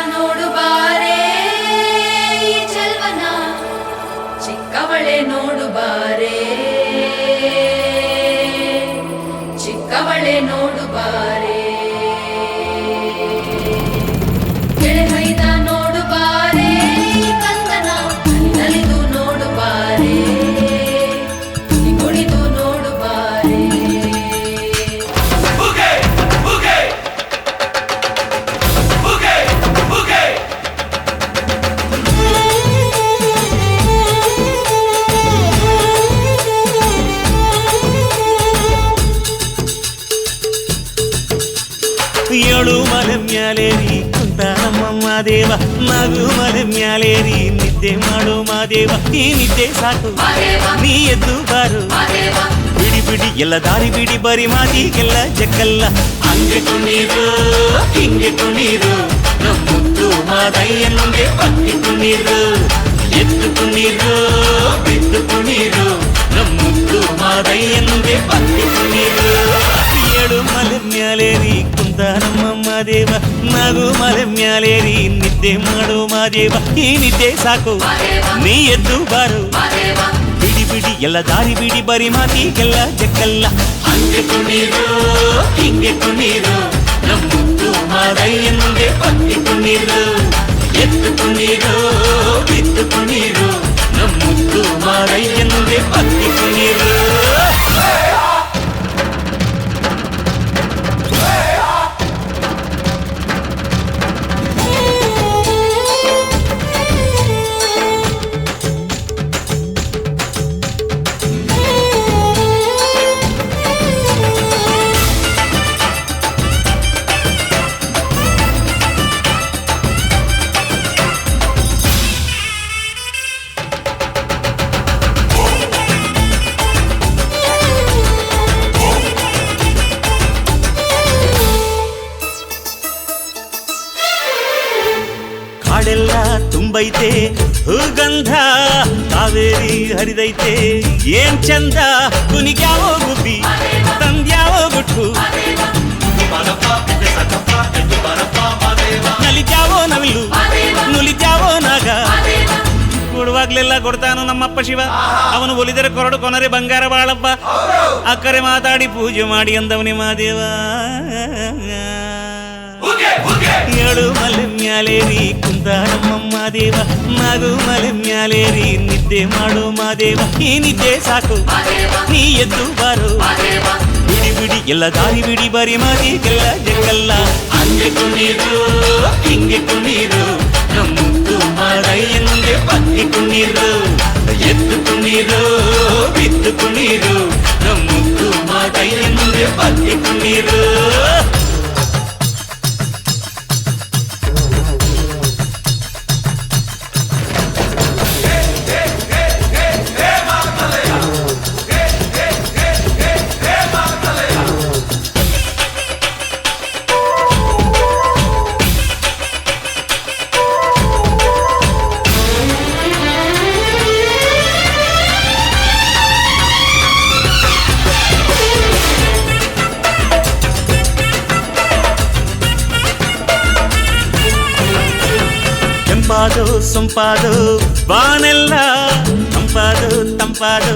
ನೋಡು ಬಾರೆ ಈ ಚೆಲ್ವನ ಚಿಕ್ಕವಳೆ ನೋಡು ಬಾರೆ ಚಿಕ್ಕವಳೆ ನೋಡು ಬಾರೆ ಕೆಳಮೈದ ನೋಡು ಬಾರೆ ಕಂದನ ನಲಿದು ನೋಡು ಬಾರೆ ಕುಣಿದು ನೋಡು ಬಾರೆ ಏಳು ಮಲೆ ಮ್ಯಾಲೇರಿ ಕುಂತ ನಮ್ಮಮ್ಮ ದೇವ ನಗು ಮಲೆ ಮ್ಯಾಲೇರಿ ನಿದ್ದೆ ಮಾಡು ಮಾದೇವ ಈ ನಿದ್ದೆ ಸಾಕು ನೀ ಎದ್ದು ಬಾರು ಬಿಡಿ ಬಿಡಿ ಎಲ್ಲ ದಾರಿ ಬಿಡಿ ಬರಿ ಮಾತಿಗೆಲ್ಲ ಜಕ್ಕಲ್ಲ ಹಂಗೆ ಕುಣೀರು ಹಿಂಗೆ ಕುಣೀರು ನಮ್ಮುತ್ತು ಮಾದಯ್ಯನಿಗೆ ಪಕ್ಕಿ ಕುಣೀರು ಎದ್ದು ಕುಣೀರು ಬಿದ್ದು ಕುಣೀರು ನಮ್ಮುತ್ತು ಮಾದಯ್ಯನಿಗೆ ಪಕ್ಕಿ ಕುಣೀರು ಏಳು ಮಲೆ ಮ್ಯಾಲೇರಿ ಕುಂತ ನಮ್ಮಮ್ಮ ದೇವ ನಗು ಮಲೆ ಮ್ಯಾಲೇರಿ ನಿದ್ದೆ ಮಾಡು ಮಾದೇವ ಈ ನಿದ್ದೆ ಸಾಕು ನೀ ಎದ್ದು ಬಾರು ಬಿಡಿ ಬಿಡಿ ಎಲ್ಲ ದಾರಿ ಬಿಡಿ ಬರಿ ಮಾತಿಗೆಲ್ಲ ಜಕ್ಕಲ್ಲ ಹಂಗೆ ಕುಣೀರು ಹಿಂಗೆ ಕುಣೀರು ನಮ್ಮುತ್ತು ಮಾದಯ್ಯನಿಗೆ ಪಕ್ಕಿ ಕುಣೀರು ಎದ್ದು ಕುಣೀರು ಬಿದ್ದು ಕುಣೀರು ನಮ್ಮುತ್ತು ಮಾದಯ್ಯನಿಗೆ ಪಕ್ಕಿ ಕುಣೀರು ಕಾಡೆಲ್ಲ ತುಂಬೈತೆ ಹೂಗಂಧ ಕಾವೇರಿ ಹರಿದೈತೆ ಏನ್ ಚಂದ ಕುನಿಗ್ಯಾವೋ ಗುಬ್ಬಿ ತಂದ್ಯಾವೋ ಗುಟ್ಟು ನಲಿದ್ಯಾವೋ ನವಿಲು ನುಲಿದ್ಯಾವೋ ನಾಗ ಕೊಡುವಾಗ್ಲೆಲ್ಲ ಕೊಡ್ತಾನು ನಮ್ಮಪ್ಪ ಶಿವ ಅವನು ಒಲಿದರೆ ಕೊರಡು ಕೊನರೆ ಬಂಗಾರ ಬಾಳಪ್ಪ ಅಕ್ಕರೆ ಮಾತಾಡಿ ಪೂಜೆ ಮಾಡಿ ಅಂದವನಿ ಮಾದೇವ ಏಳು ಮಲೆ ಮ್ಯಾಲೇರಿ ಕುಂತ ನಮ್ಮಮ್ಮ ದೇವ ನಗು ಮಲೆ ಮ್ಯಾಲೇರಿ ನಿದ್ದೆ ಮಾಡು ಮಾದೇವ ಈ ನಿದ್ದೆ ಸಾಕು ನೀ ಎದ್ದು ಬಾರು ಬಿಡಿ ಬಿಡಿ ಎಲ್ಲ ದಾರಿ ಬಿಡಿ ಬರಿ ಮಾತಿಗೆಲ್ಲ ಜಕ್ಕಲ್ಲ ಹಂಗೆ ಕುಣೀರು ಹಿಂಗೆ ಕುಣೀರು ನಮ್ಮುತ್ತು ಮಾದಯ್ಯನಿಗೆ ಪಕ್ಕಿ ಕುಣೀರು ಎದ್ದು ಕುಣೀರು ಬಿದ್ದು ಕುಣೀರು ನಮ್ಮುತ್ತು ಮಾದಯ್ಯನಿಗೆ ಪಕ್ಕಿ ಕುಣೀರು ತಂಪಾದು ಸೊಂಪಾದು ಬಾನೆಲ್ಲ ತಂಪಾದು ತಂಪಾದು